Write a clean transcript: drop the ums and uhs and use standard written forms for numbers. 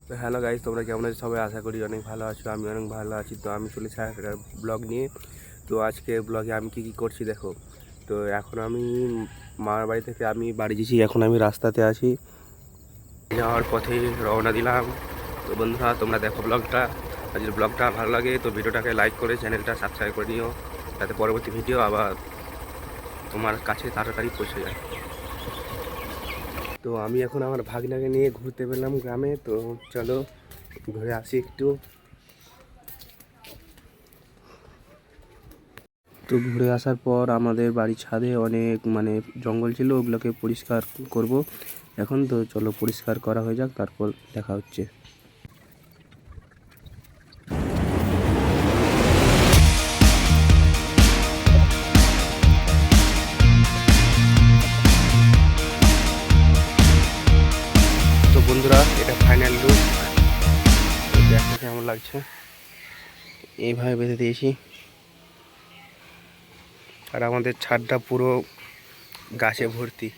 তো hello guys, তোমরা কেমন আছো? সবাই আশা করি অনেক ভালো আছো। আমি অনেক ভালো আছি। তো আমি চলেছি একটা ব্লগ নিয়ে। তো আজকে ব্লগে আমি কি করছি দেখো। তো এখন আমি মামার বাড়ি থেকে আমি বাড়ি গেছি। এখন আমি রাস্তাতে আছি, যাওয়ার পথে রওনা দিলাম। তো বন্ধুরা, তোমরা দেখো ব্লগটা। আর যদি ব্লগটা ভালো লাগে তো ভিডিওটাকে লাইক করে চ্যানেলটা সাবস্ক্রাইব করে নিও, যাতে পরবর্তী ভিডিও আবার তোমার কাছে তাড়াতাড়ি পৌঁছে যায়। তো আমি এখন আমার ভাগনাকে নিয়ে ঘুরতে পেলাম গ্রামে। তো চলো ঘুরে আসি একটু। তো ঘুরে আসার পর আমাদের বাড়ির ছাদে অনেক জঙ্গল ছিল, ওগুলোকে পরিষ্কার করব এখন। তো চলো পরিষ্কার করা হয়ে যাক, তারপর দেখা হচ্ছে। তো বন্ধুরা, এটা ফাইনাল লুক। দেখতে কেমন লাগছে, এইভাবে বেঁধে দিয়েছি। আর আমাদের ছাদটা পুরো গাছে ভর্তি।